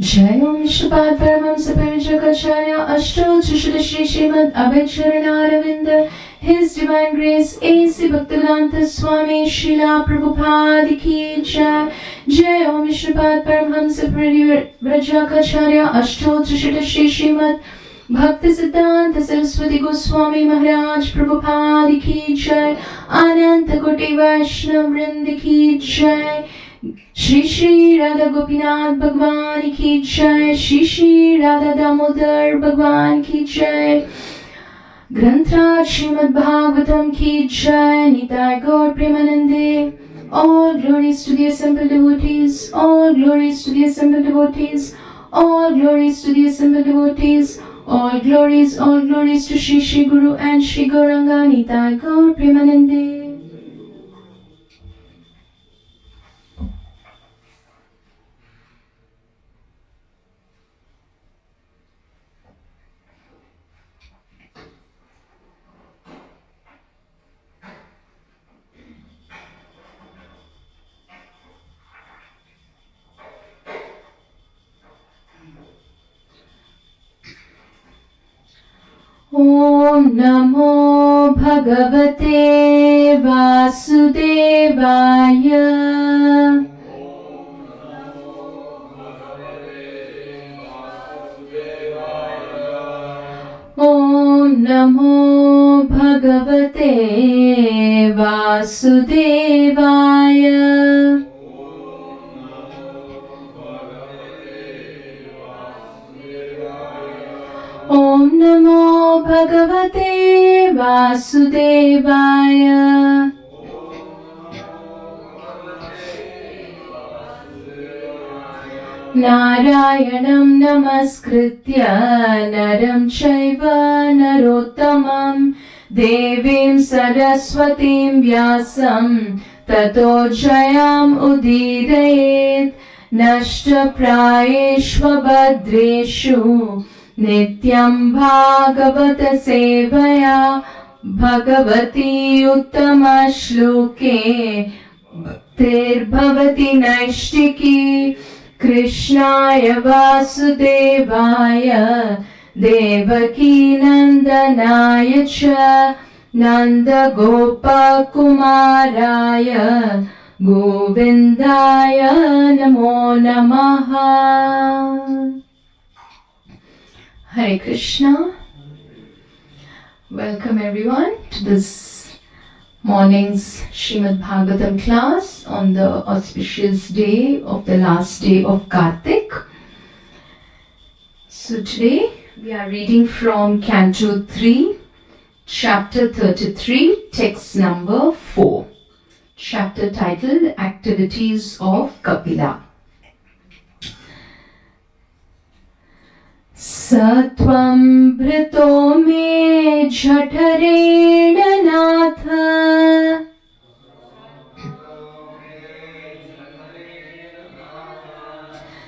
जय ओम विश्वपाद Paramhans परिव्राजकाचार्य अष्टोत्तरशत Shri Shrimad अभयचरणारविंद His Divine Grace A.C. Bhaktivedanta Swami Srila Prabhupada ki jai. Jai Om Vishnupada Paramhamsa Parivrajakacharya Ashtottrishita Shri Srimad Bhakti Siddhanta Saraswati Goswami Maharaj Prabhupada ki jai. Ananta Koti Vaishnava Vrinda ki jai. Shri Shri Radha Gopinath Bhagwan ki jai. Shri Shri Radha Damodar Bhagwan ki jai. Grantraj Srimad Bhagavatam ki jai. Nitai Gaur Premanande. All glories to the assembled devotees. All glories to the assembled devotees. All glories to the assembled devotees. All glories to Shri Shri Guru and Shri Gauranga. Nitai Gaur Premanande. Om Namo Bhagavate Vasudevaya. Om Namo Bhagavate Vasudevaya. Om Namo Bhagavate Vasudevaya. Narayanam Namaskritya Naram Chaiva Narottamam Devim Saraswatim Vyasam Tato Jayam Udirayet Nashta Prayeshva Badreshu Nityam Bhagavata Sevaya Bhagavati Uttama Shloke Bhaktirbhavati Naishtiki Krishnaya Vasudevaya Devaki Nandanaya Cha Nanda Gopa Kumaraya Govindaya Namo Namaha. Hare Krishna. Welcome everyone to this morning's Srimad Bhagavatam class on the auspicious day of the last day of Kartik. So today we are reading from Canto 3, Chapter 33, text number 4. Chapter titled Activities of Kapila. Satvam brito me jhatarena natha.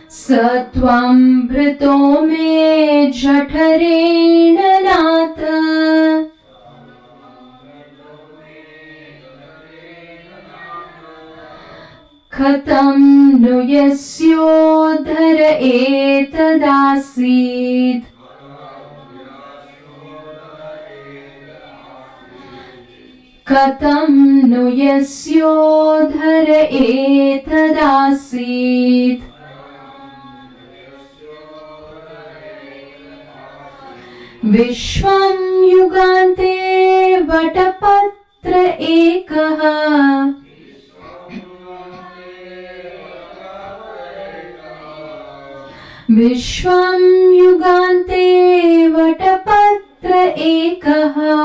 Satvam brito me jhatarena natha. Khatam nu yasyodhara etadasid. Khatam nu yasyodhara etadasid. Vishvam yugante vatapatra ekaha. Vishvam yugante vatapatra ekaha.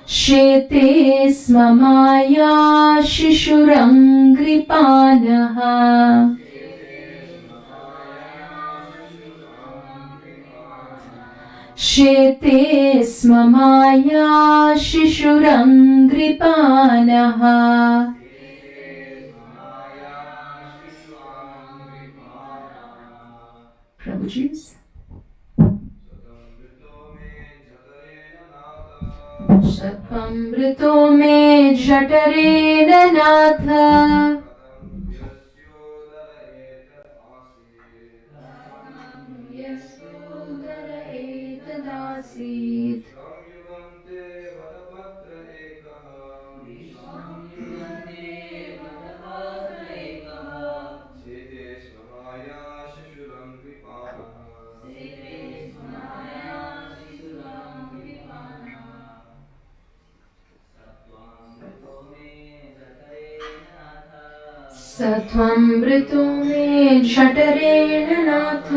Shete smamaya shishuranghripanaha. Shete smamaya shishuranghripanaha. Prabhuji's. सत्वमृतो मे जठरेण नाथ यस्योदर एतदासीत् सत्वमृतो मे जठरेण नाथ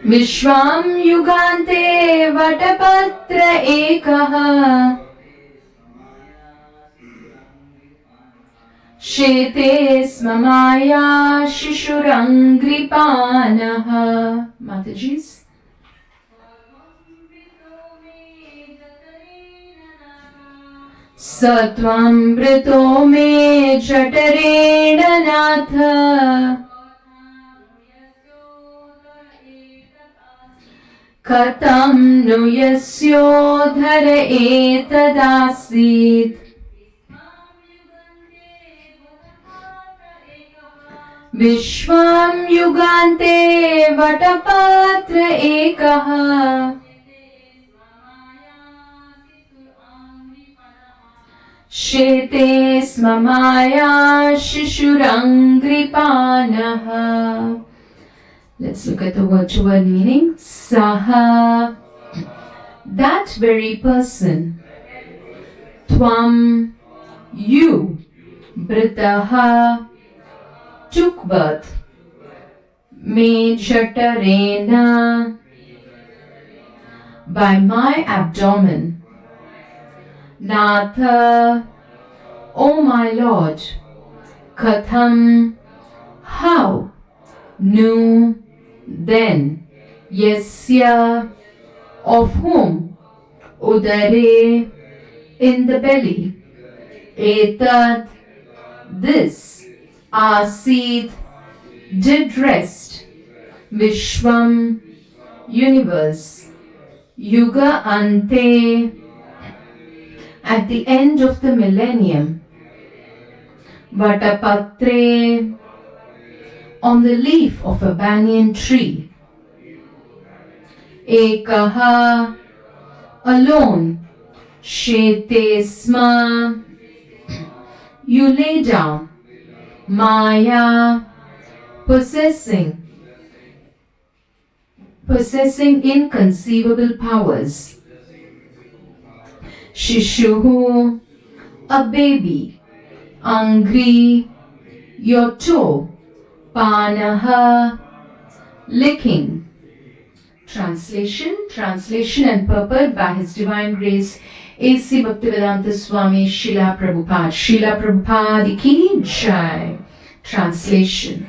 विश्वां युगान्ते वटपत्र एकः शेते स्म माया शिशुरङ्घ्रिपाणः Mataji's सत्वमृतो मे जठरेण नाथ कथं नु यस्योदर एतदासीत् विश्वां युगान्ते वटपत्र एकः शेते स्म माया शिशुरङ्घ्रिपाणः. Let's look at the word-to-word meaning. Saha, that very person. Tvam, you. Britaha, took birth. Me jatarena, by my abdomen. Natha, O my Lord. Katham, how. Nu, then. Yasya, of whom. Udare, in the belly. Etad, this. Asid, did rest. Vishwam, universe. Yuga ante, at the end of the millennium. Vatapatre, on the leaf of a banyan tree. Ekaha, alone. Shete sma, you lay down. Maya, possessing inconceivable powers. Shishuhu, a baby. Angri, your toe. Panaha, licking. Translation and purport by His Divine Grace A.C. Bhaktivedanta Swami Srila Prabhupada. Srila Prabhupada Ki Jai. Translation.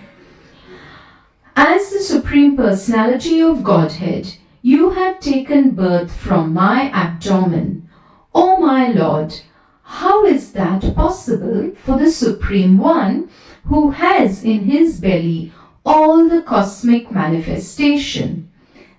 As the Supreme Personality of Godhead, you have taken birth from my abdomen. O my Lord, how is that possible for the Supreme One who has in his belly all the cosmic manifestation?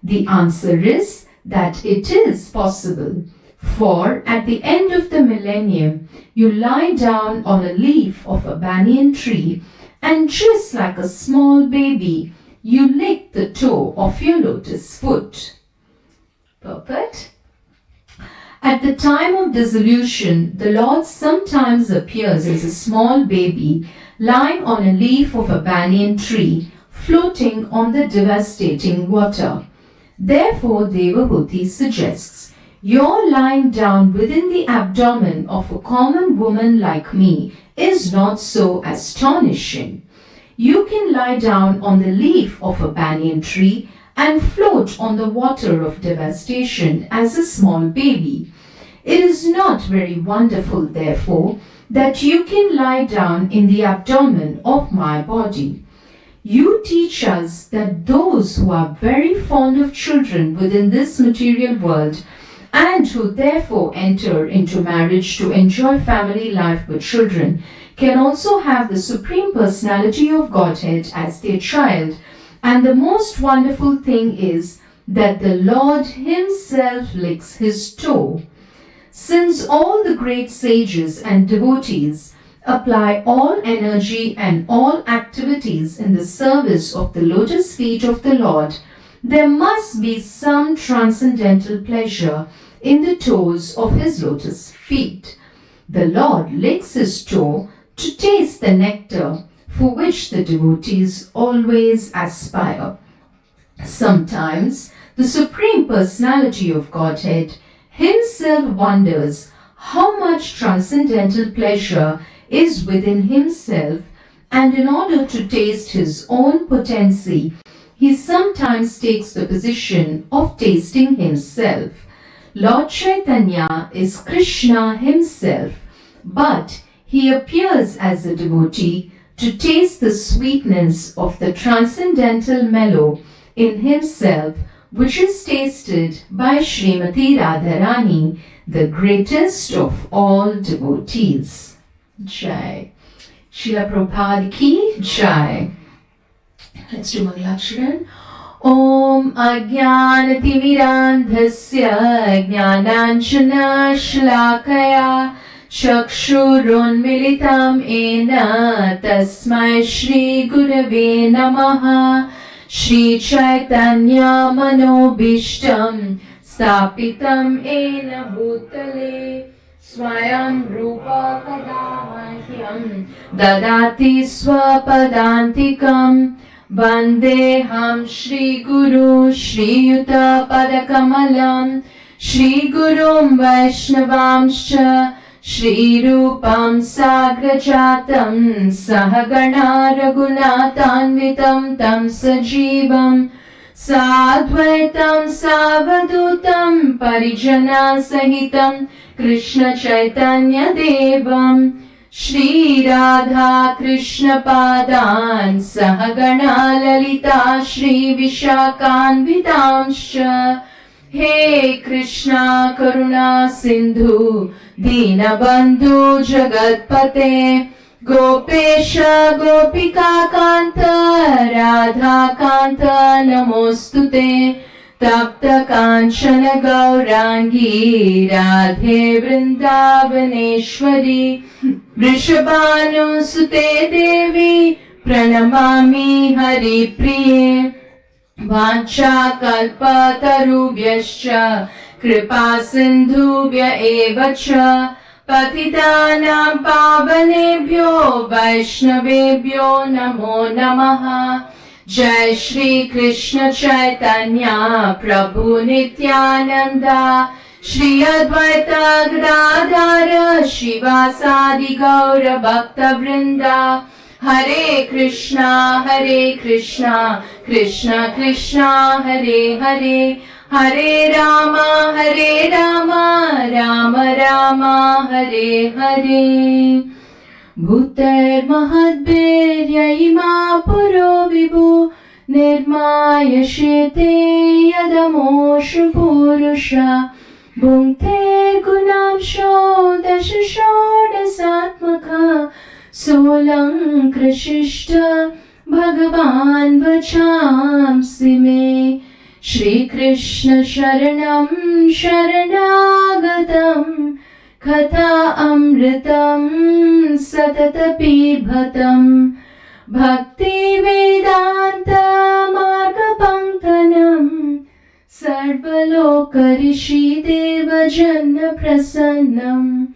The answer is that it is possible, for at the end of the millennium, you lie down on a leaf of a banyan tree and just like a small baby, you lick the toe of your lotus foot. Purport. At the time of dissolution, the Lord sometimes appears as a small baby lying on a leaf of a banyan tree, floating on the devastating water. Therefore, Devahuti suggests, your lying down within the abdomen of a common woman like me is not so astonishing. You can lie down on the leaf of a banyan tree and float on the water of devastation as a small baby. It is not very wonderful, therefore, that you can lie down in the abdomen of my body. You teach us that those who are very fond of children within this material world and who therefore enter into marriage to enjoy family life with children can also have the Supreme Personality of Godhead as their child. And the most wonderful thing is that the Lord Himself licks His toe. Since all the great sages and devotees apply all energy and all activities in the service of the lotus feet of the Lord, there must be some transcendental pleasure in the toes of His lotus feet. The Lord licks His toe to taste the nectar for which the devotees always aspire. Sometimes the Supreme Personality of Godhead Himself wonders how much transcendental pleasure is within Himself, and in order to taste His own potency, He sometimes takes the position of tasting Himself. Lord Chaitanya is Krishna Himself, but He appears as a devotee to taste the sweetness of the transcendental mellow in Himself, which is tasted by Srimati Radharani, the greatest of all devotees. Jai. Srila Prabhupada ki Jai. Let's do Mangalacharan. Om Ajnanatimirandhasya Jnananjana Shlakaya Chakshurunmilitam Ena Tasmai Shri Gurave Namaha Shri Chaitanya Manobishtam Stapitam Ena Bhutale Swayam Rupa Kadamahyam Dadati Swapadantikam Vandeham Shri Guru Shri Yuta Padakamalam Shri Gurum Vaishnavamscha Shri Rupam Sagrajatam Sahagana Raghunatanvitam Tam Sajivam Sadvaitam Savadutam Parijana Sahitam Krishna Chaitanya Devam Shri Radha Krishna Padan Sahagana Lalita Shri Vishakanvitamscha He Krishna Karuna Sindhu Dinabandhu Jagatpate Gopesha Gopika Kanta Radha Kanta Namostute Tapta Kanchana Gaurangi Radhe Vrindavaneshwari Vrishabhanu Sute Devi Pranamami Hari Priye Vancha Kalpa Tarubhyascha Kripa Sindhubhya Evacha Patitanam Pavanebhyo Vaishnavebhyo Namo Namaha Jai Shri Krishna Chaitanya Prabhu Nityananda Shri Advaita Gadadhara Shivasadi Gaura Bhakta Vrinda Hare Krishna Krishna Krishna Hare Hare Hare Rama Rama Rama Hare Hare Bhuter Mahadbir Ima Puro Vibhu Nirmayashete Yadamosha Purusha Bhunkter Gunamsho Dashashodasatmaka Solang Krishishta Bhagavan Vachamsi Me Shri Krishna Sharanam Sharanagatam Katha Amritam Satata Pibhatam Bhakti Vedanta Marga Panktanam Sarvaloka Rishi Deva Janna Prasannam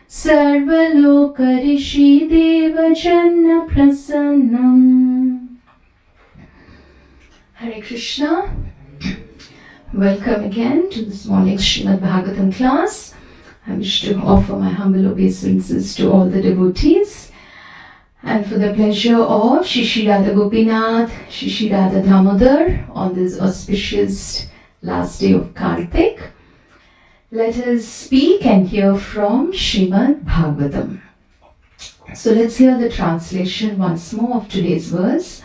Sarvaloka Rishi Deva Janna Prasannam. Hare Krishna. Welcome again to this morning's Srimad Bhagavatam class. I wish to offer my humble obeisances to all the devotees, and for the pleasure of Shri Radha Gopinath, Shri Radha Damodar on this auspicious last day of Kartik, let us speak and hear from Srimad Bhagavatam. So let's hear the translation once more of today's verse.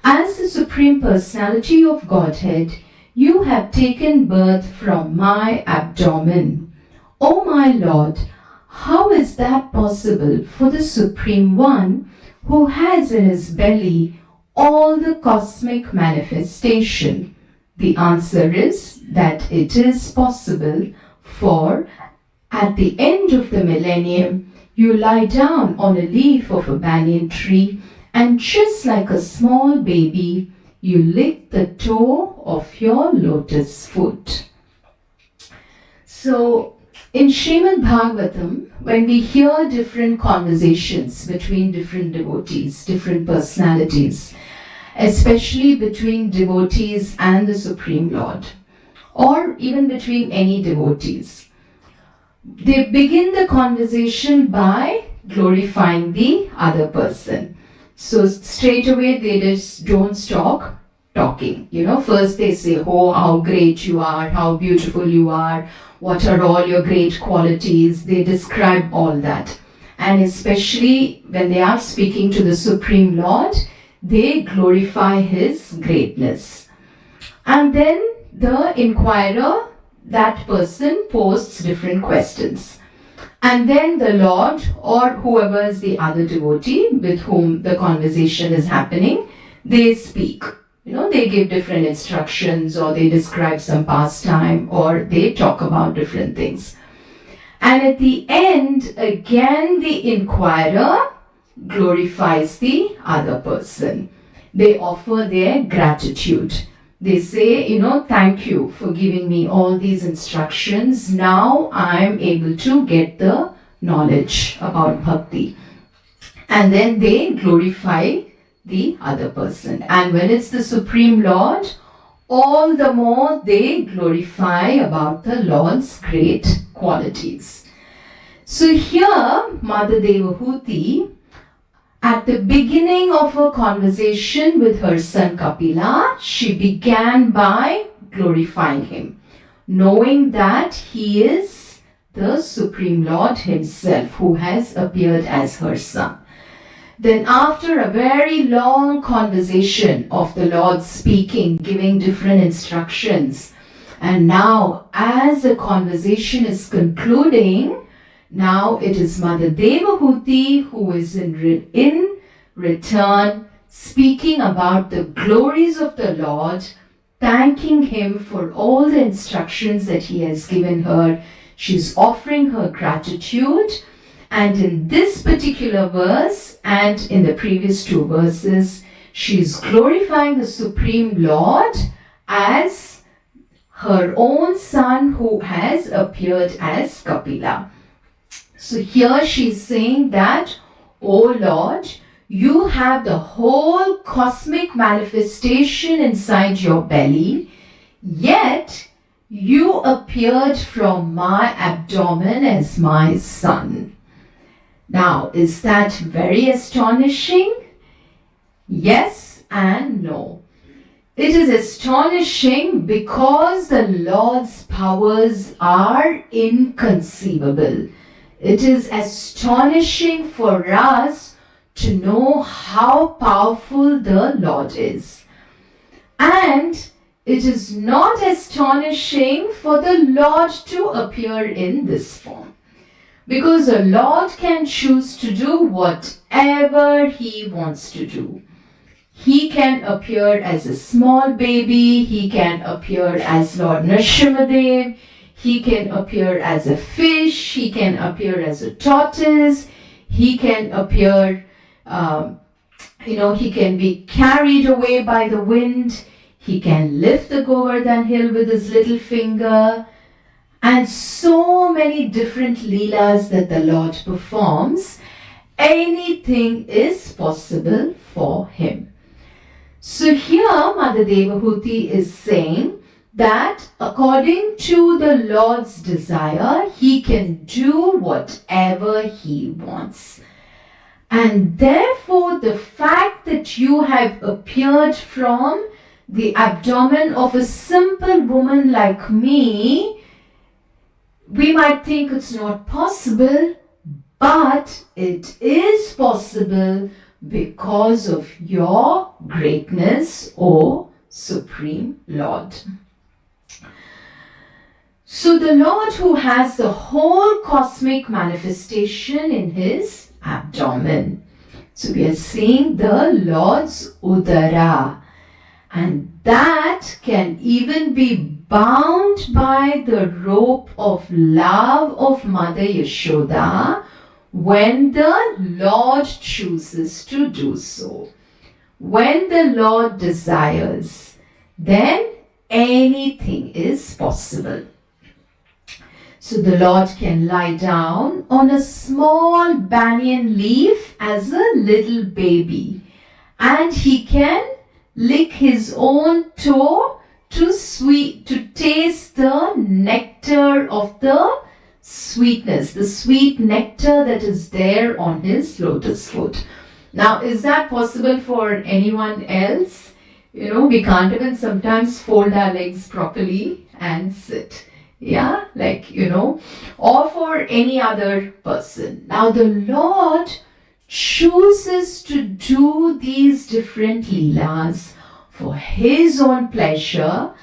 As the Supreme Personality of Godhead, You have taken birth from my abdomen. O my Lord, how is that possible for the Supreme One who has in his belly all the cosmic manifestation? The answer is that it is possible, for at the end of the millennium, you lie down on a leaf of a banyan tree, and just like a small baby, you lick the toe of your lotus foot. So, in Srimad Bhagavatam, when we hear different conversations between different devotees, different personalities, especially between devotees and the Supreme Lord, or even between any devotees, they begin the conversation by glorifying the other person. So straight away they just don't stop talking. First they say, oh, how great you are, how beautiful you are, what are all your great qualities. They describe all that. And especially when they are speaking to the Supreme Lord, they glorify his greatness. And then the inquirer, that person, posts different questions. And then the Lord, or whoever is the other devotee with whom the conversation is happening, they speak. They give different instructions, or they describe some pastime, or they talk about different things. And at the end, again, the inquirer glorifies the other person. They offer their gratitude. They say, thank you for giving me all these instructions. Now I am able to get the knowledge about bhakti. And then they glorify the other person. And when it's the Supreme Lord, all the more they glorify about the Lord's great qualities. So here, Mother Devahuti, at the beginning of her conversation with her son Kapila, she began by glorifying him, knowing that he is the Supreme Lord himself who has appeared as her son. Then after a very long conversation of the Lord speaking, giving different instructions, and now as the conversation is concluding, now it is Mother Devahuti who is in return speaking about the glories of the Lord, thanking him for all the instructions that he has given her. She's offering her gratitude. And in this particular verse and in the previous two verses, she is glorifying the Supreme Lord as her own son who has appeared as Kapila. So here she is saying that, O Lord, you have the whole cosmic manifestation inside your belly, yet you appeared from my abdomen as my son. Now, is that very astonishing? Yes and no. It is astonishing because the Lord's powers are inconceivable. It is astonishing for us to know how powerful the Lord is. And it is not astonishing for the Lord to appear in this form. Because the Lord can choose to do whatever he wants to do. He can appear as a small baby, he can appear as Lord Nrsimhadev, he can appear as a fish, he can appear as a tortoise, he can appear, he can be carried away by the wind, he can lift the Govardhan hill with his little finger, and so many different leelas that the Lord performs. Anything is possible for him. So here Mother Devahuti is saying that according to the Lord's desire, he can do whatever he wants. And therefore the fact that you have appeared from the abdomen of a simple woman like me, we might think it's not possible, but it is possible because of your greatness, O Supreme Lord. So the Lord who has the whole cosmic manifestation in his abdomen. So we are seeing the Lord's Udara, and that can even be bound by the rope of love of Mother Yashoda when the Lord chooses to do so. When the Lord desires, then anything is possible. So the Lord can lie down on a small banyan leaf as a little baby, and he can lick his own toe to taste the nectar of the sweetness, the sweet nectar that is there on his lotus foot. Now, is that possible for anyone else? We can't even sometimes fold our legs properly and sit. Yeah, or for any other person. Now the Lord chooses to do these different leelas for his own pleasure,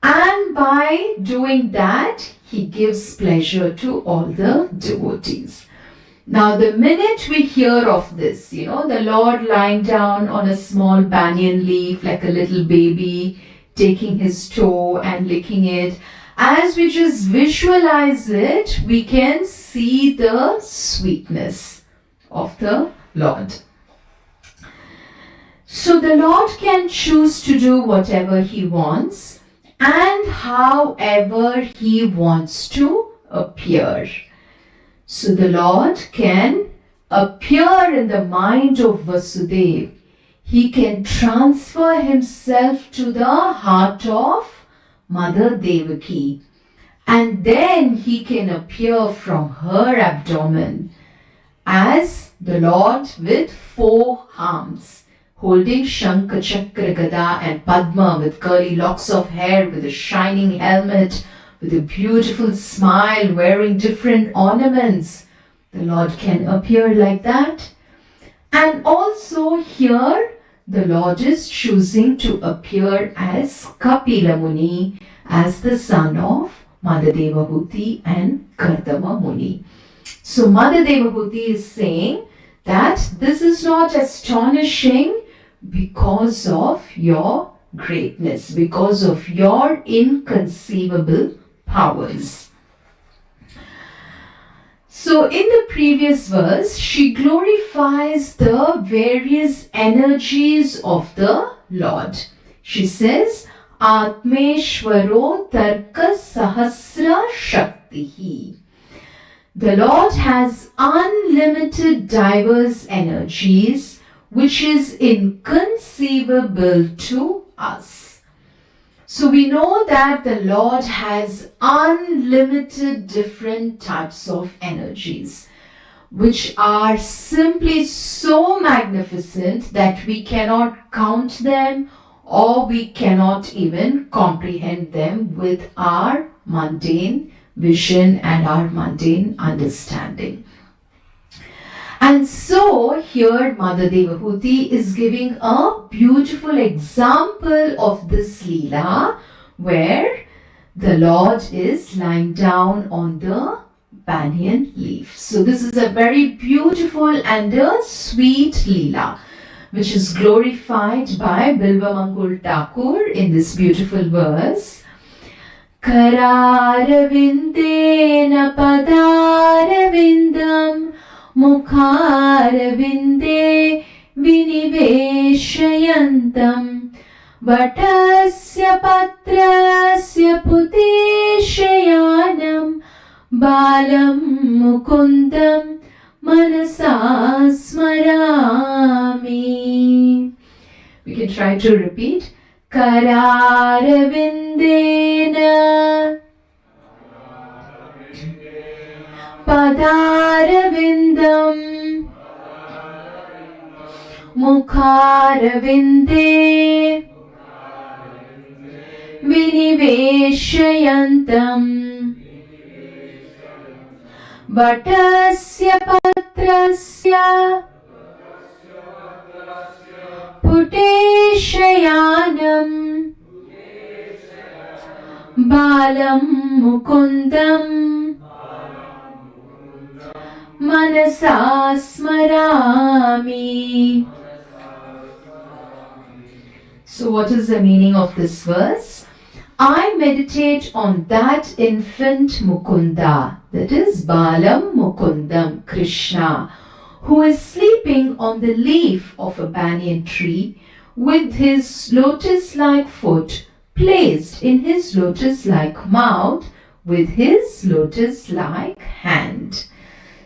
and by doing that, he gives pleasure to all the devotees. Now the minute we hear of this, the Lord lying down on a small banyan leaf like a little baby, taking his toe and licking it, as we just visualize it, we can see the sweetness of the Lord. So the Lord can choose to do whatever he wants and however he wants to appear. So the Lord can appear in the mind of Vasudeva. He can transfer himself to the heart of Mother Devaki, and then he can appear from her abdomen as the Lord with 4 arms, holding Shankha, Chakra, Gada and Padma, with curly locks of hair, with a shining helmet, with a beautiful smile, wearing different ornaments. The Lord can appear like that. And also here, the Lord is choosing to appear as Kapila Muni, as the son of Mother Devahuti and Kardama Muni. So Mother Devahuti is saying that this is not astonishing because of your greatness, because of your inconceivable powers. So in the previous verse, she glorifies the various energies of the Lord. She says, Atmeshwaro Tarka Sahasra Shaktihi. The Lord has unlimited diverse energies, which is inconceivable to us. So we know that the Lord has unlimited different types of energies, which are simply so magnificent that we cannot count them or we cannot even comprehend them with our mundane vision and our mundane understanding. And so here Mother Devahuti is giving a beautiful example of this Leela where the Lord is lying down on the banyan leaf. So this is a very beautiful and a sweet Leela which is glorified by Bilvamangul Thakur in this beautiful verse. Kararavindena padaravindam Mukharavinde viniveshayantam Vatasya patrasya puteshayanam Balam mukundam manasa smarami. We can try to repeat. Kararavindena Padaravindam Mukharavinde Viniveshayantam Vatasya patrasya Puteshayanam Balam Mukundam Manasa Smarami. So what is the meaning of this verse? I meditate on that infant Mukunda, that is Balam Mukundam, Krishna, who is sleeping on the leaf of a banyan tree with his lotus-like foot placed in his lotus-like mouth with his lotus-like hand.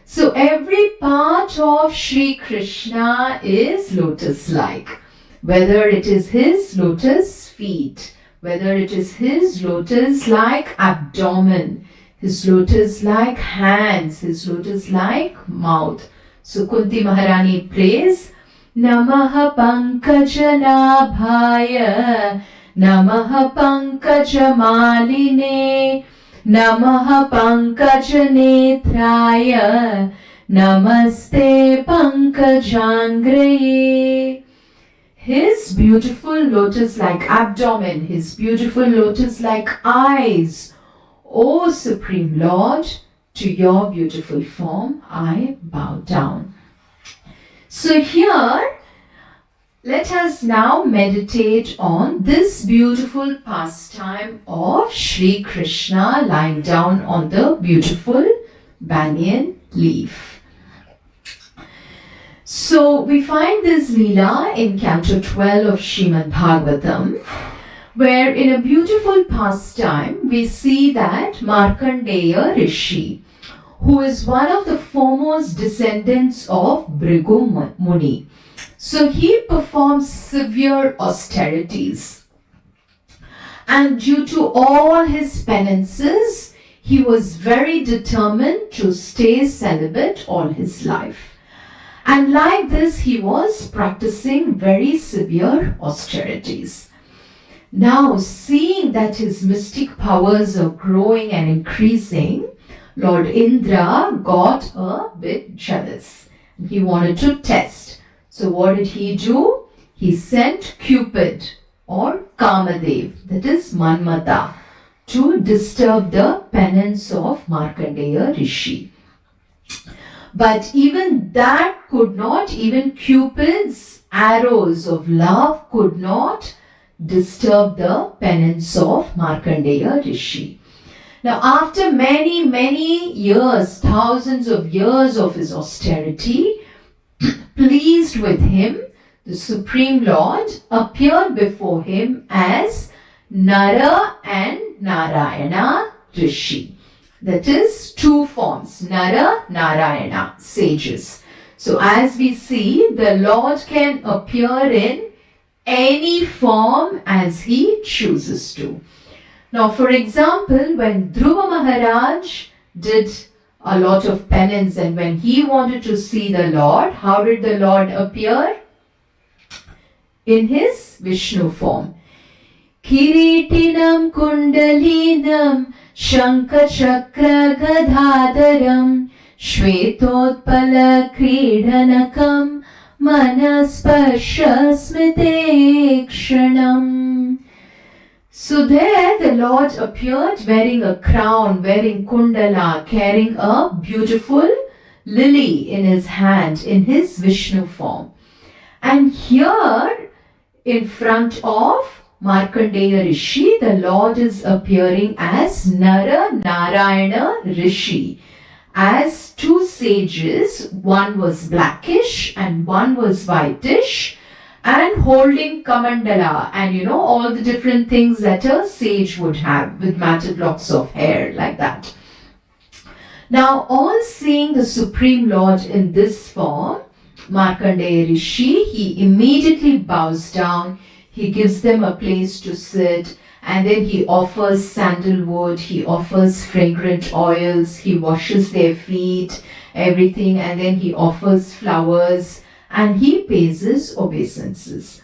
So every part of Sri Krishna is lotus-like. Whether it is his lotus feet, whether it is his lotus-like abdomen, his lotus-like hands, his lotus-like mouth. So Kunti Maharani prays, Namaha Pankajanabhaya, Namaha Pankajamaline, Namaha Pankajanetraya, Namaste Pankajangraye. His beautiful lotus-like abdomen, his beautiful lotus-like eyes, O Supreme Lord, to your beautiful form I bow down. So here, let us now meditate on this beautiful pastime of Sri Krishna lying down on the beautiful banyan leaf. So we find this Leela in Canto 12 of Srimad Bhagavatam, where in a beautiful pastime we see that Markandeya Rishi, who is one of the foremost descendants of Bhrigu Muni, so he performs severe austerities. And due to all his penances, he was very determined to stay celibate all his life. And like this, he was practicing very severe austerities. Now, seeing that his mystic powers are growing and increasing, Lord Indra got a bit jealous. He wanted to test. So what did he do? He sent Cupid or Kamadev, that is Manmata, to disturb the penance of Markandeya Rishi. But even that could not, even Cupid's arrows of love could not disturb the penance of Markandeya Rishi. Now after many years, thousands of years of his austerity, pleased with him, the Supreme Lord appeared before him as Nara and Narayana Rishi. That is two forms, Nara, Narayana, sages. So as we see, the Lord can appear in any form as he chooses to. Now for example, when Dhruva Maharaj did a lot of penance and when he wanted to see the Lord, how did the Lord appear? In his Vishnu form. Kiritinam kundalinam Shankachakra Gadhadaram Shvetotpala Kridanakam Manasparsha Smitekshanam. So there the Lord appeared wearing a crown, wearing kundala, carrying a beautiful lily in his hand in his Vishnu form. And here in front of Markandeya Rishi, the Lord is appearing as Nara Narayana Rishi, as two sages, one was blackish and one was whitish, and holding kamandala and all the different things that a sage would have with matted locks of hair like that. Now on seeing the Supreme Lord in this form, Markandeya Rishi, he immediately bows down. He gives them a place to sit, and then he offers sandalwood, he offers fragrant oils, he washes their feet, everything, and then he offers flowers and he pays his obeisances.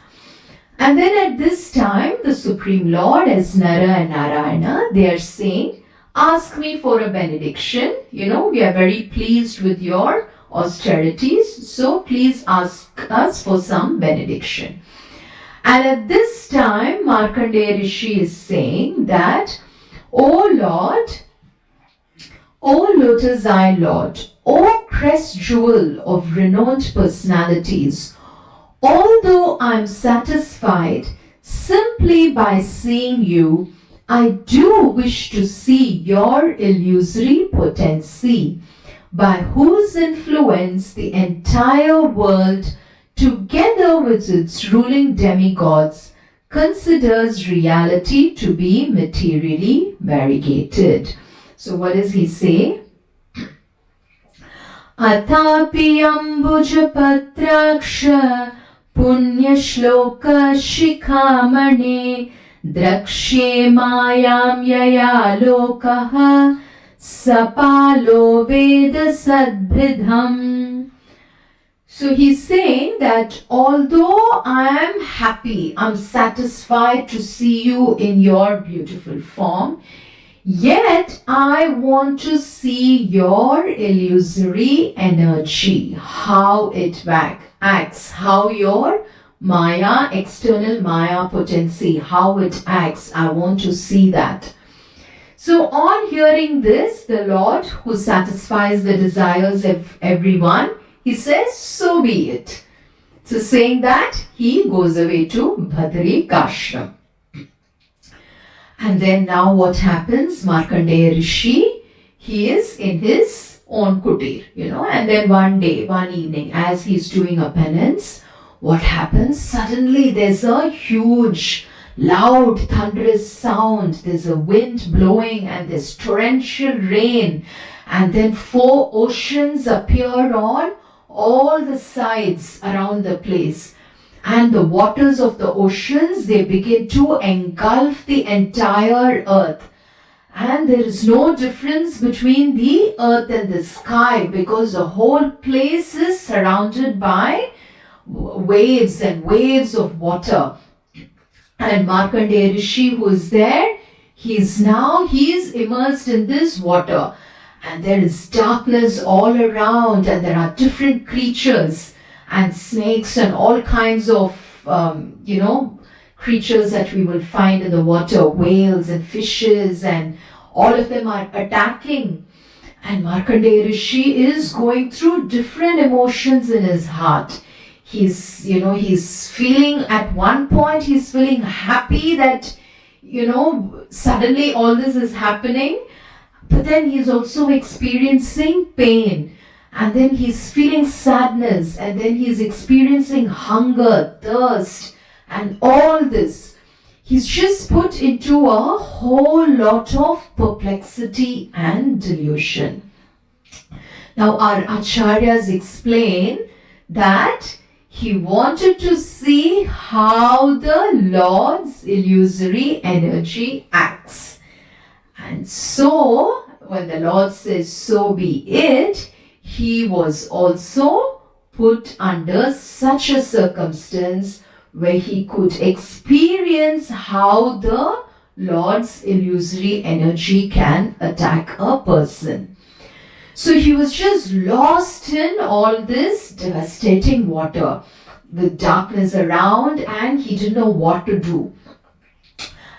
And then at this time, the Supreme Lord as Nara and Narayana, they are saying, ask me for a benediction. We are very pleased with your austerities, so please ask us for some benediction. And at this time, Markandeya Rishi is saying that, O Lord, O lotus-eyed Lord, O crest jewel of renowned personalities, although I am satisfied simply by seeing you, I do wish to see your illusory potency, by whose influence the entire world, together with its ruling demigods, considers reality to be materially variegated. So what does he say? Atapi ambuja patraksha punya shloka shikhamane drakshe mayam yaya lokaha sapalo veda sadbridham. So he's saying that although I am happy, I'm satisfied to see you in your beautiful form, yet I want to see your illusory energy, how it acts, how your Maya, external Maya potency, how it acts. I want to see that. So on hearing this, the Lord, who satisfies the desires of everyone, he says, so be it. So saying that, he goes away to Badrikashram. And then now what happens? Markandeya Rishi, he is in his own kutir, and then one day, one evening, as he's doing a penance, what happens? Suddenly there's a huge, loud, thunderous sound. There's a wind blowing and there's torrential rain. And then 4 oceans appear on all the sides around the place. And the waters of the oceans, they begin to engulf the entire earth. And there is no difference between the earth and the sky, because the whole place is surrounded by waves and waves of water. And Markandeya Rishi, who is there, he's immersed in this water. And there is darkness all around, and there are different creatures and snakes and all kinds of, creatures that we will find in the water, whales and fishes, and all of them are attacking. And Markandeya Rishi is going through different emotions in his heart. He's feeling, at one point, he's feeling happy that, suddenly all this is happening. But then he's also experiencing pain. And then he's feeling sadness. And then he's experiencing hunger, thirst, and all this. He's just put into a whole lot of perplexity and delusion. Now our acharyas explain that he wanted to see how the Lord's illusory energy acts. And so, when the Lord says, so be it, he was also put under such a circumstance where he could experience how the Lord's illusory energy can attack a person. So he was just lost in all this devastating water, with darkness around, and he didn't know what to do.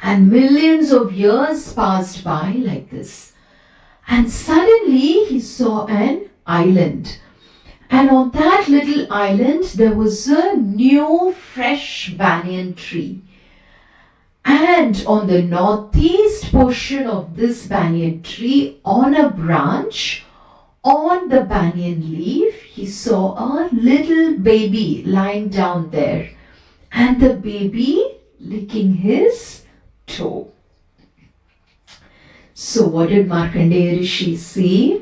And millions of years passed by like this. And suddenly he saw an island. And on that little island, there was a new fresh banyan tree. And on the northeast portion of this banyan tree, on a branch, on the banyan leaf, he saw a little baby lying down there. And the baby licking his toe. So what did Markandeya Rishi see?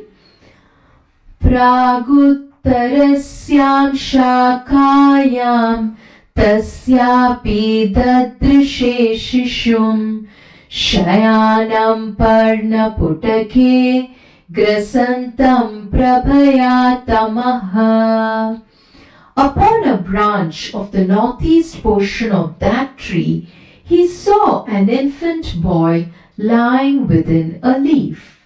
Pragutarasyam shakayam tasyapi dadrishe shishum shayanam parnaputake grasantam prabhaya tamaha. Upon a branch of the northeast portion of that tree, he saw an infant boy lying within a leaf.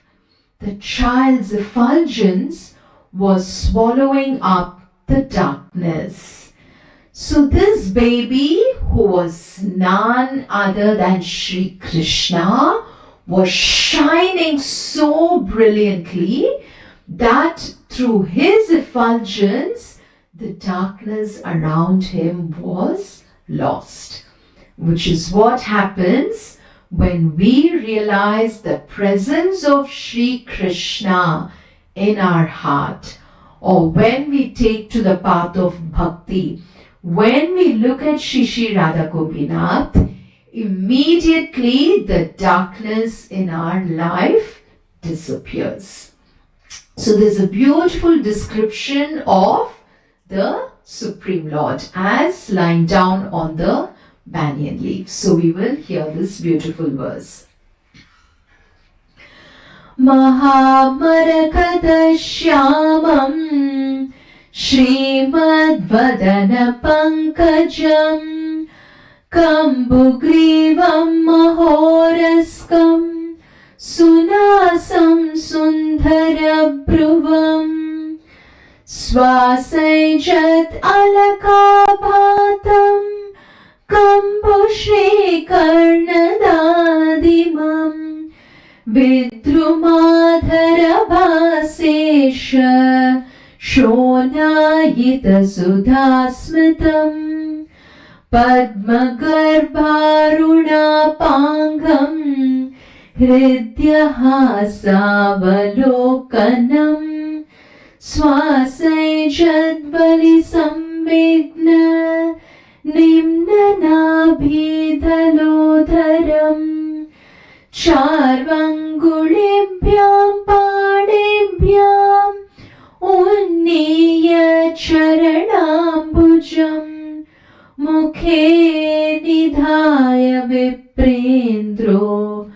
The child's effulgence was swallowing up the darkness. So this baby, who was none other than Sri Krishna, was shining so brilliantly that through his effulgence, the darkness around him was lost. Which is what happens when we realize the presence of Sri Krishna in our heart, or when we take to the path of bhakti. When we look at Shri Shri Radha Gopinath, immediately the darkness in our life disappears. So there's a beautiful description of the Supreme Lord as lying down on the banyan leaf. So we will hear this beautiful verse. Mahamarakatashyamam Srimad-vadana pankajam Kambugrivam mahoraskam Sunasam sundharabhruvam Swasajat alakabhatam Kambushri karnadadimam Vidrumadharabhasesha Shonayita sudhasmitam Padmagarbharuna pangam Hridyahasavalokanam Swasajadvali sambigna Nimnanabhidalodaram Charvangulibhyam padibhyam Unniya charanambujam Mukhe nidhaya viprendro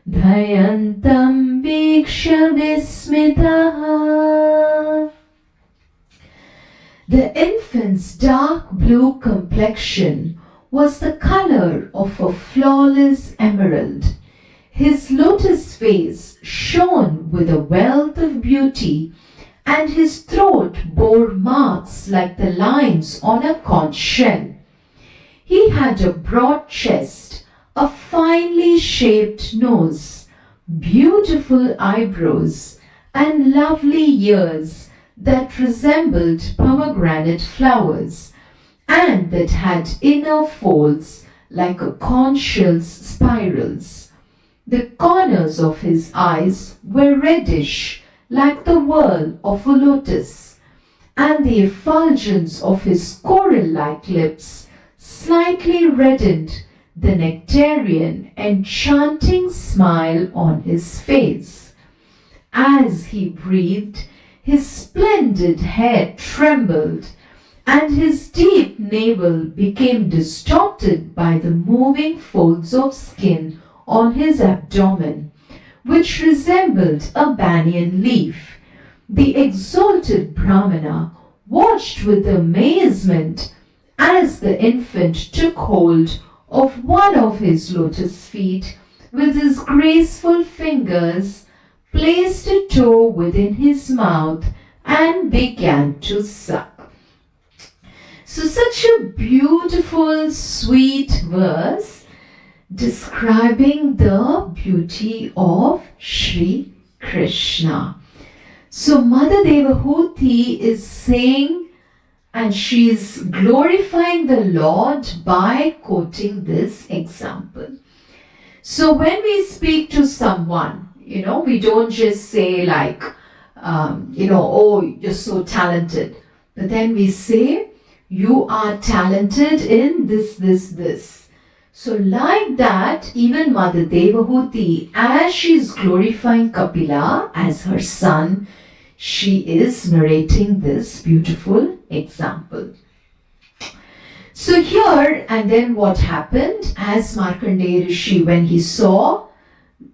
Dhayantam viksha vismitaha. The infant's dark blue complexion was the color of a flawless emerald. His lotus face shone with a wealth of beauty, and his throat bore marks like the lines on a conch shell. He had a broad chest, a finely shaped nose, beautiful eyebrows, and lovely ears that resembled pomegranate flowers, and that had inner folds like a conch shell's spirals. The corners of his eyes were reddish like the whorl of a lotus, and the effulgence of his coral-like lips slightly reddened the nectarian, enchanting smile on his face. As he breathed, his splendid hair trembled, and his deep navel became distorted by the moving folds of skin on his abdomen, which resembled a banyan leaf. The exalted Brahmana watched with amazement as the infant took hold of one of his lotus feet with his graceful fingers, placed a toe within his mouth, and began to suck. So such a beautiful, sweet verse describing the beauty of Sri Krishna. So Mother Devahuti is saying, and she is glorifying the Lord by quoting this example. So when we speak to someone, we don't just say like, oh, you're so talented. But then we say, you are talented in this. So like that, even Mother Devahuti, as she is glorifying Kapila as her son, she is narrating this beautiful example. So here, and then what happened, as Markandeya Rishi, when he saw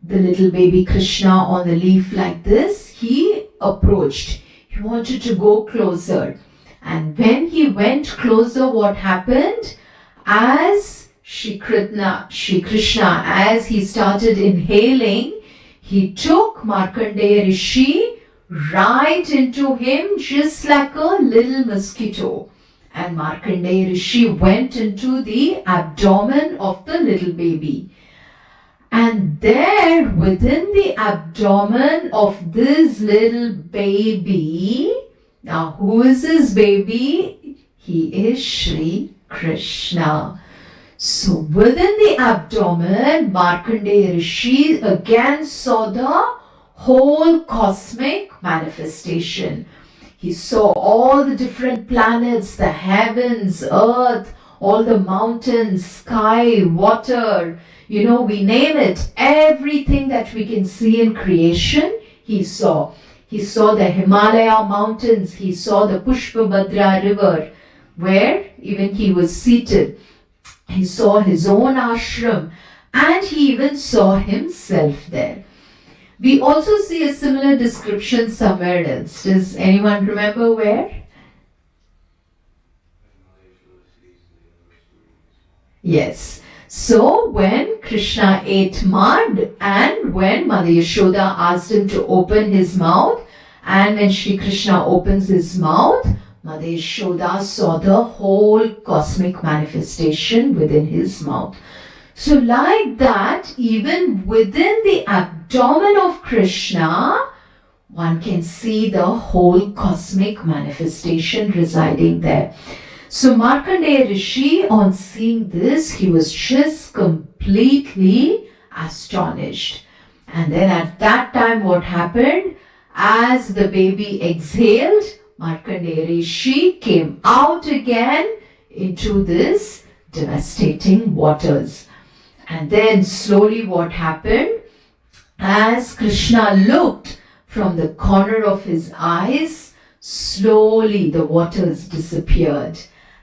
the little baby Krishna on the leaf like this, he approached. He wanted to go closer. And when he went closer, what happened? As Shri Krishna, as he started inhaling, he took Markandeya Rishi right into him just like a little mosquito. And Markandeya Rishi went into the abdomen of the little baby. And there within the abdomen of this little baby, now who is this baby? He is Sri Krishna. So within the abdomen, Markandeya Rishi again saw the whole cosmic manifestation. He saw all the different planets, the heavens, earth, all the mountains, sky, water, we name it, everything that we can see in creation, he saw. He saw the Himalaya mountains, he saw the Pushpabhadra river, where even he was seated. He saw his own ashram, and he even saw himself there. We also see a similar description somewhere else. Does anyone remember where? Yes. So when Krishna ate mud, and when Mother Yashoda asked him to open his mouth, and when Shri Krishna opens his mouth, Mother Yashoda saw the whole cosmic manifestation within his mouth. So like that, even within the abdomen of Krishna, one can see the whole cosmic manifestation residing there. So Markandeya Rishi, on seeing this, he was just completely astonished. And then at that time, what happened? As the baby exhaled, Markandeya Rishi came out again into this devastating waters. And then slowly what happened? As Krishna looked from the corner of his eyes, slowly the waters disappeared.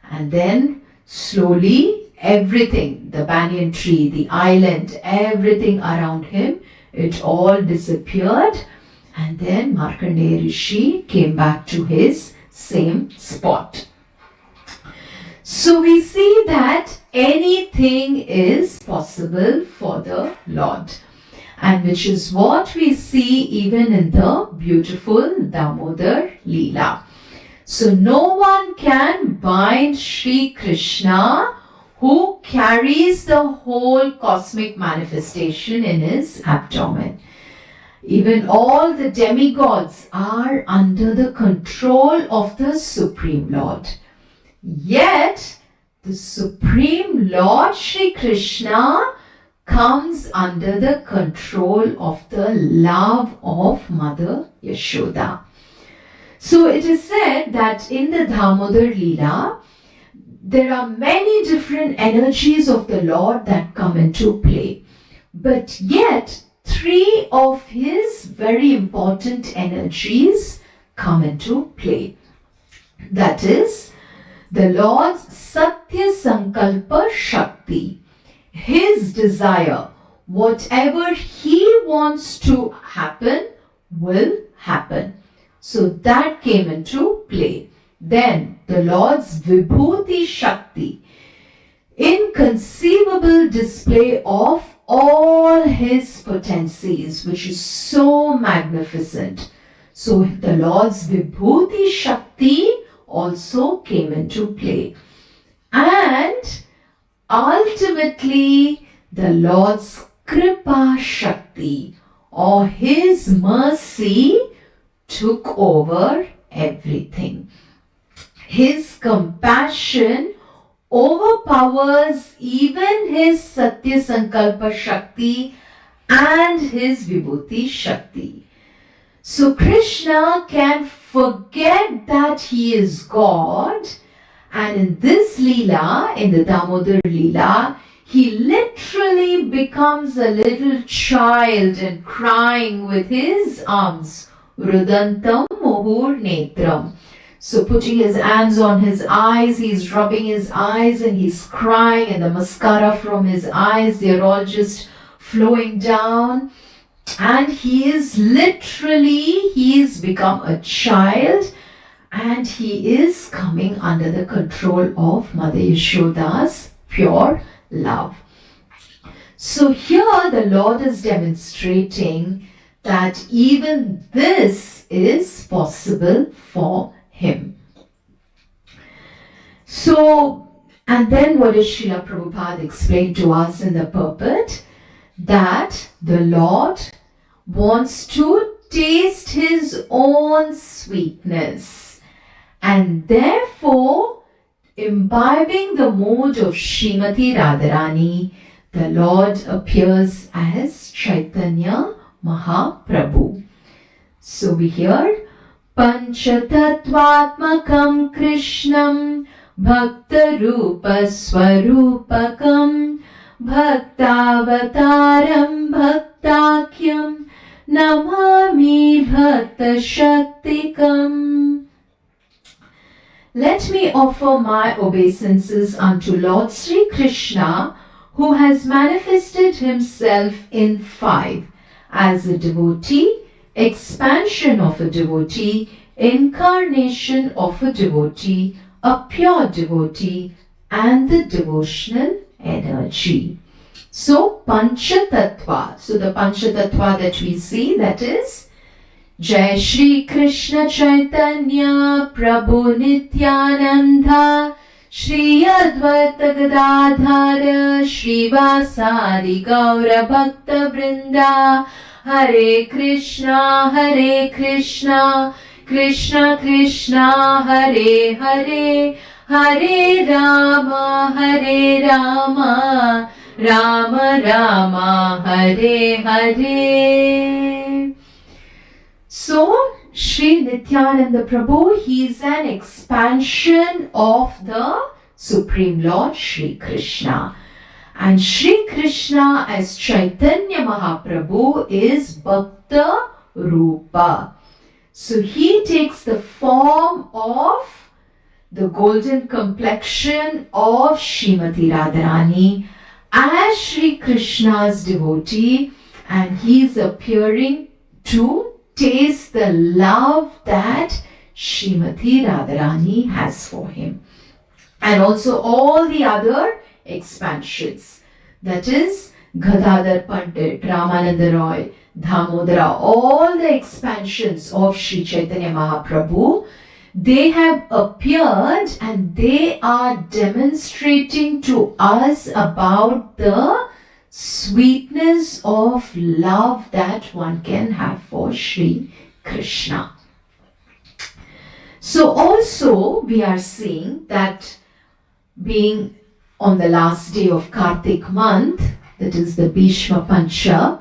And then slowly everything, the banyan tree, the island, everything around him, it all disappeared. And then Markandeya Rishi came back to his same spot. So we see that anything is possible for the Lord. And which is what we see even in the beautiful Damodar Leela. So no one can bind Shri Krishna, who carries the whole cosmic manifestation in his abdomen. Even all the demigods are under the control of the Supreme Lord. Yet, the Supreme Lord Shri Krishna comes under the control of the love of Mother Yashoda. So it is said that in the Damodar Leela, there are many different energies of the Lord that come into play. But yet, three of his very important energies come into play. That is, the Lord's Satya Sankalpa Shakti, his desire, whatever he wants to happen, will happen. So that came into play. Then the Lord's Vibhuti Shakti, inconceivable display of all his potencies, which is so magnificent. So the Lord's Vibhuti Shakti also came into play. And ultimately, the Lord's Kripa Shakti, or his mercy, took over everything. His compassion overpowers even his Satya Sankalpa Shakti and his Vibhuti Shakti. So Krishna can forget that he is God, and in this Leela, in the Damodar Leela, he literally becomes a little child and crying with his arms. Rudantam Muhur Netram. So putting his hands on his eyes, he's rubbing his eyes and he's crying, and the mascara from his eyes, they're all just flowing down. And he's become a child, and he is coming under the control of Mother Yashoda's pure love. So here the Lord is demonstrating that even this is possible for him. So, and then what does Srila Prabhupada explain to us in the purport? that the Lord wants to taste his own sweetness, and therefore, imbibing the mood of Srimati Radharani, the Lord appears as Chaitanya Mahaprabhu. So we hear Panchatattvatmakam Krishnam Bhaktarupa Swarupakam Bhaktavataram Bhaktakyam Namami Bhakta Shaktikam. Let me offer my obeisances unto Lord Sri Krishna, who has manifested himself in 5 as a devotee, expansion of a devotee, incarnation of a devotee, a pure devotee, and the devotional energy. So Panchatattva. So the Panchatattva that we see, that is Jai Shri Krishna Chaitanya Prabhu Nityananda Shri Advaita Gadadhara Shri Vasari Gaura Bhakta Vrinda Hare Krishna Krishna Krishna Hare Hare Hare Rama Rama Rama Hare Hare. So, Sri Nityananda Prabhu, he is an expansion of the Supreme Lord Sri Krishna. And Sri Krishna as Chaitanya Mahaprabhu is Bhakta Rupa. So, he takes the form of the golden complexion of Srimati Radharani as Sri Krishna's devotee, and he is appearing to taste the love that Srimati Radharani has for him. And also all the other expansions, that is Gadadhar Pandit, Ramananda Roy, Damodara, all the expansions of Sri Chaitanya Mahaprabhu, they have appeared and they are demonstrating to us about the sweetness of love that one can have for Sri Krishna. So also we are seeing that being on the last day of Kartik month, that is the Bhishma Panchak,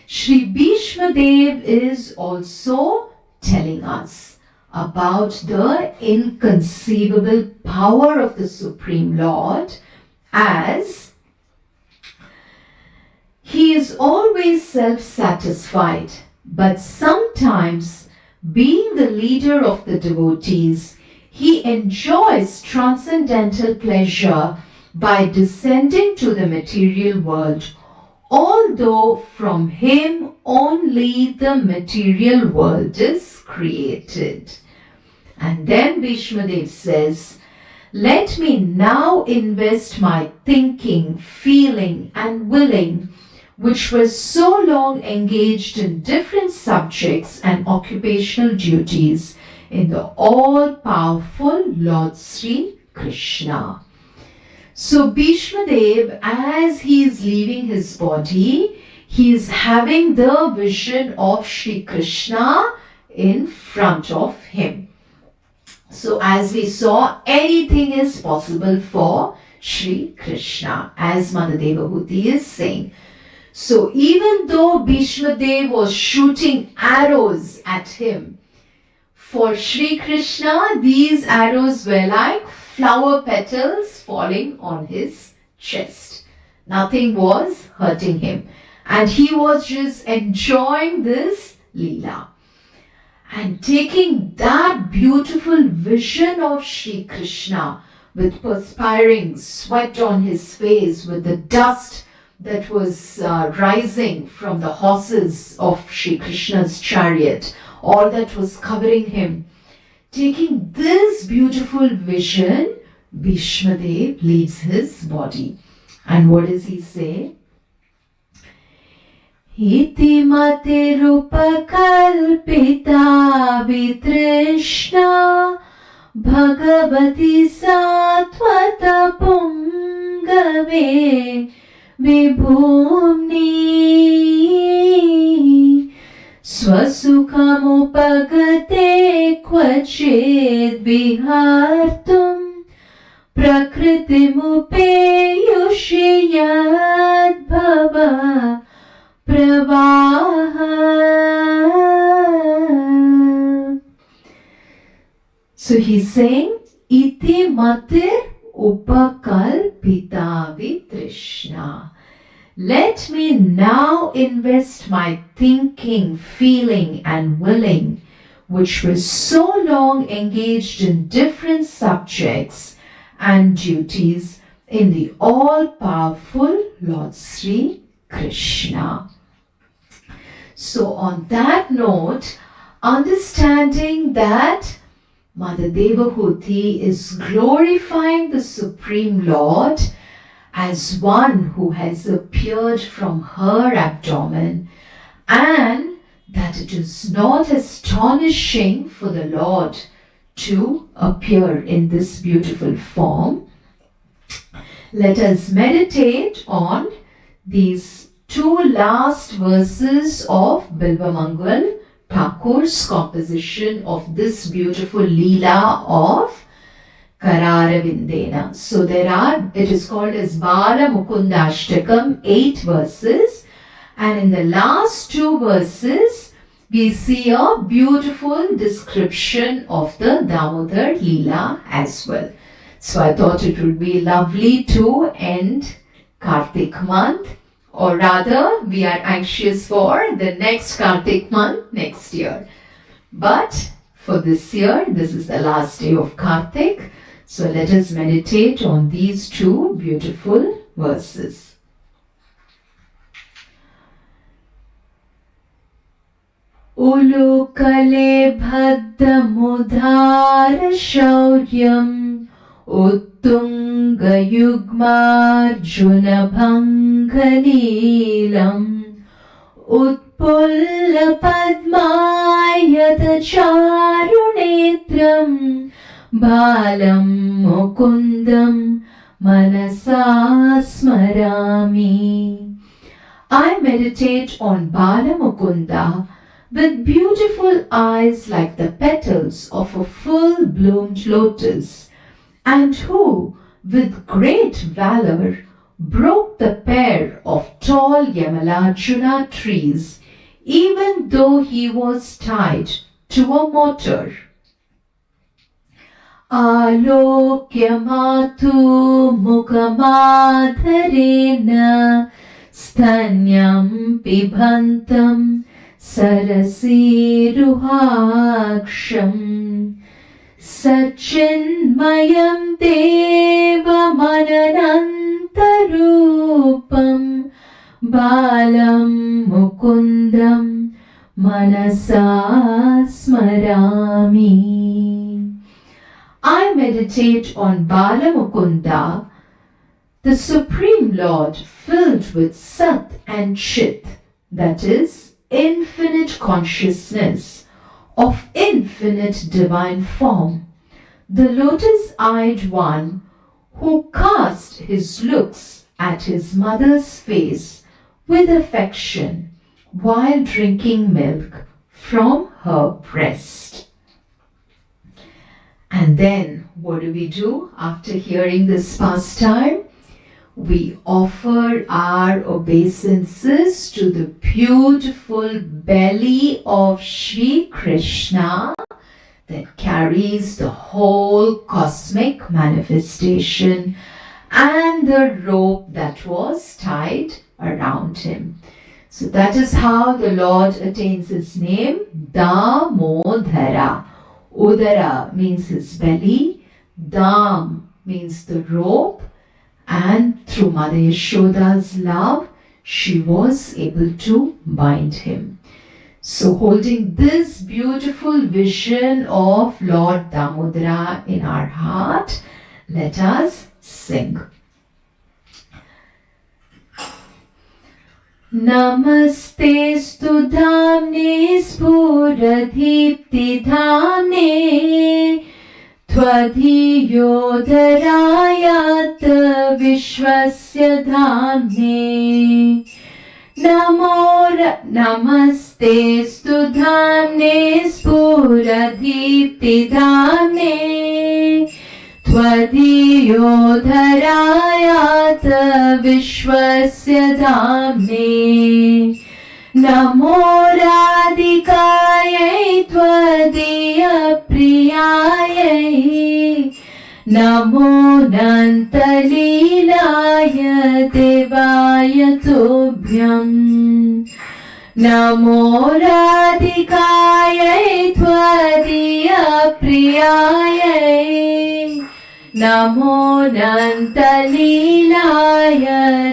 Sri Bhishma Dev is also telling us about the inconceivable power of the Supreme Lord, as he is always self-satisfied, but sometimes, being the leader of the devotees, he enjoys transcendental pleasure by descending to the material world, although from him only the material world is created. And then Bhishma Dev says, "Let me now invest my thinking, feeling and willing, which were so long engaged in different subjects and occupational duties, in the all-powerful Lord Sri Krishna." So Bhishma Dev, as he is leaving his body, he is having the vision of Sri Krishna in front of him. So as we saw, anything is possible for Sri Krishna, as Mother Devahuti is saying. So even though Bhishma Dev was shooting arrows at him, for Sri Krishna, these arrows were like flower petals falling on his chest. Nothing was hurting him. And he was just enjoying this Leela. And taking that beautiful vision of Sri Krishna with perspiring sweat on his face, with the dust that was rising from the horses of Sri Krishna's chariot, all that was covering him. Taking this beautiful vision, Bhishma Dev leaves his body. And what does he say? Iti mati rupa kalpita vitrishna bhagavati satvata pungave vibhumni प्रकृतिमुपेयुषि यद्भव प्रवाह. So he's saying, iti matir upakalpita vitrishna. Let me now invest my thinking, feeling and willing, which were so long engaged in different subjects and duties, in the all-powerful Lord Sri Krishna. So on that note, understanding that Mother Devahuti is glorifying the Supreme Lord as one who has appeared from her abdomen, and that it is not astonishing for the Lord to appear in this beautiful form. Let us meditate on these two last verses of Bilvamangal Thakur's composition of this beautiful Leela of Kararavindena. So it is called as Bala Mukundashtakam, 8 verses, and in the last 2 verses we see a beautiful description of the Damodar Leela as well. So I thought it would be lovely to end Kartik month, or rather we are anxious for the next Kartik month next year. But for this year, this is the last day of Kartik. So let us meditate on these 2 beautiful verses. Ulukale bhaddamudhar shauryam uttunga yugmarjuna bhangalilam utpulla padmayata charunetram balam mukundam manasa smarami. I meditate on Bala Mukunda with beautiful eyes like the petals of a full-bloomed lotus, and who, with great valor, broke the pair of tall Yamalajuna trees, even though he was tied to a mortar. Alokyamatu mukamadharena stanyam pibantam sarasiruhaksham Sachinmayam devamananantarupam balam mukundam manasa smarami. I meditate on Bala Mukunda, the Supreme Lord filled with Sat and Chit, that is, infinite consciousness of infinite divine form, the lotus-eyed one who cast his looks at his mother's face with affection while drinking milk from her breast. And then what do we do after hearing this pastime? We offer our obeisances to the beautiful belly of Sri Krishna that carries the whole cosmic manifestation and the rope that was tied around him. So that is how the Lord attains his name, Damodara. Udara means his belly, Dam means the rope, and through Mother Yashoda's love, she was able to bind him. So holding this beautiful vision of Lord Damodara in our heart, let us sing. Namaste Dhamne Spuradhipti Dhamne Twadhiyodarayat Vishwasya Dhamne Namaste Dhamne Spuradhipti Dhamne त्वदीयोधरायात विश्वस्य धाम्ने नमो राधिकायै त्वदीयप्रियायै नमो नन्तलीलाय देवाय तुभ्यम् नमो राधिकायै त्वदीयप्रियायै नमो नन्तलीलाय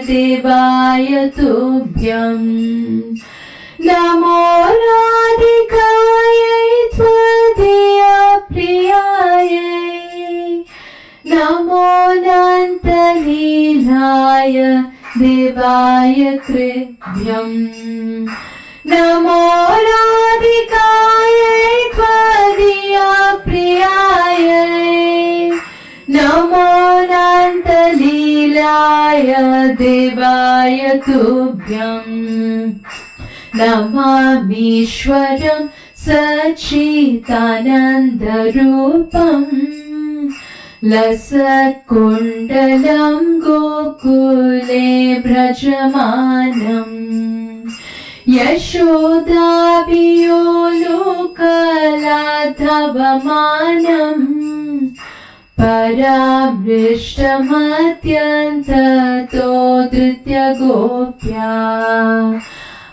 देवाय तुभ्यम् नमो राधिकायै त्वदीयप्रियायै नमो नन्तलीलाय देवाय कृभ्यम् नमो राधिकायै त्वदीयप्रियायै नमो नन्तलीलाय देवाय तुभ्यम् नमामीश्वरं सच्चिदानन्दरूपम् लसत्कुण्डलं गोकुले भ्रजमानम् यशोदाभियोलुकलाधवमानम् परामृष्टमत्यन्ततो धृत्य गोप्या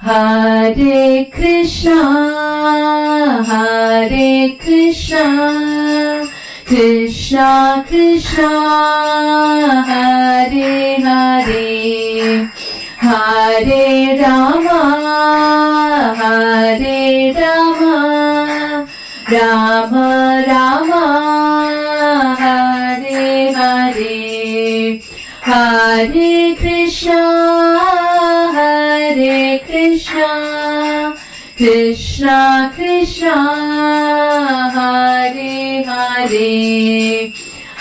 हरे कृष्णा कृष्णा कृष्णा हरे हरे हरे राम राम राम हरे हरे हरे कृष्णा कृष्णा कृष्णा हरे हरे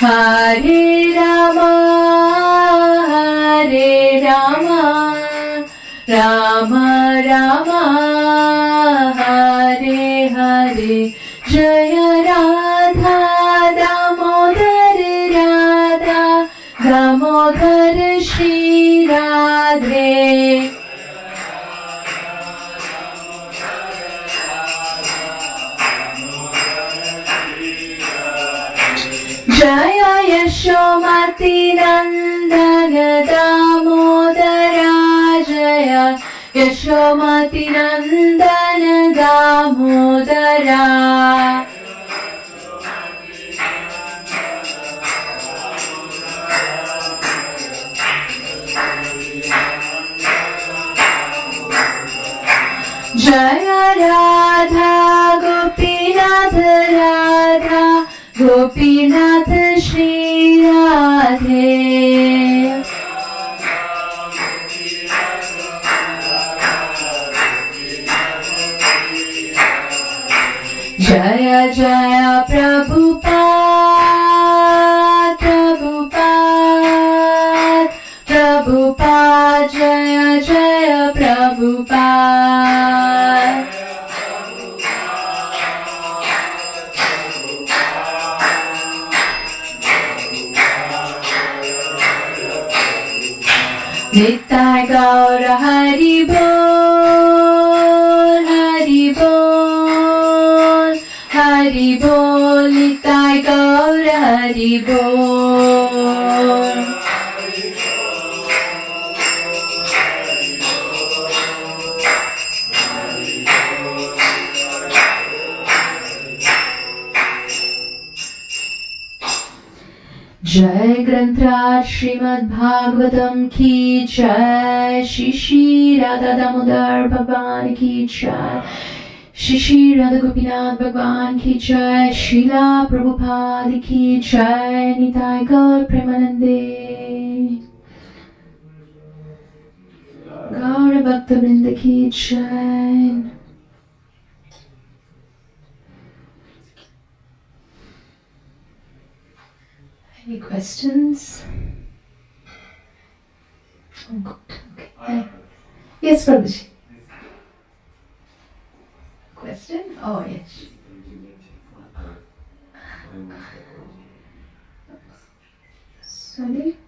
हरे राम राम राम हरे हरे जय राधा दामोदर राधा दामोदर श्री राधे जय यशोमती नंदन दामोदरा जय यशोमती नंदन दामोदरा जय राधा गोपीनाथ राधा गोपीनाथ श्री राधे जय जय प्रभुपाद प्रभुपाद प्रभुपाद जय जय प्रभुपाद नित्य गौर हरि बोल हरि बोल हरि बोल नित्य गौर हरि बोल जय ग्रंथराज श्रीमद् भागवतम की जय श्री श्री राधा दामोदर भगवान की जय श्री श्री राधा गोपीनाथ भगवान की जय श्रीला प्रभुपाद की जय निताय गौर प्रेमानंदे गौर भक्त वृंद की जय Any questions? Oh, good. Okay. Yes, Prabhuji. Question? Oh, yes. Sorry?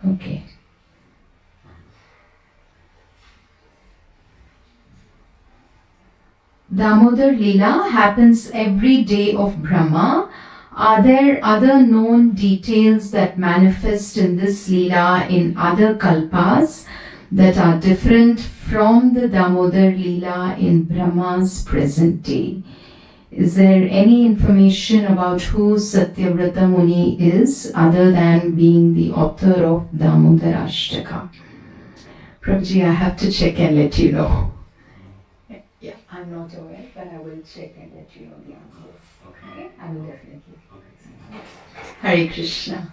Okay. Damodar Leela happens every day of Brahma. Are there other known details that manifest in this Leela in other kalpas that are different from the Damodar Leela in Brahma's present day? Is there any information about who Satyavrata Muni is other than being the author of Damodar Ashtaka? Prabhuji, I have to check and let you know. Yeah, I'm not aware, but I will check and let you know the answers. Okay? I will definitely. Hare Krishna.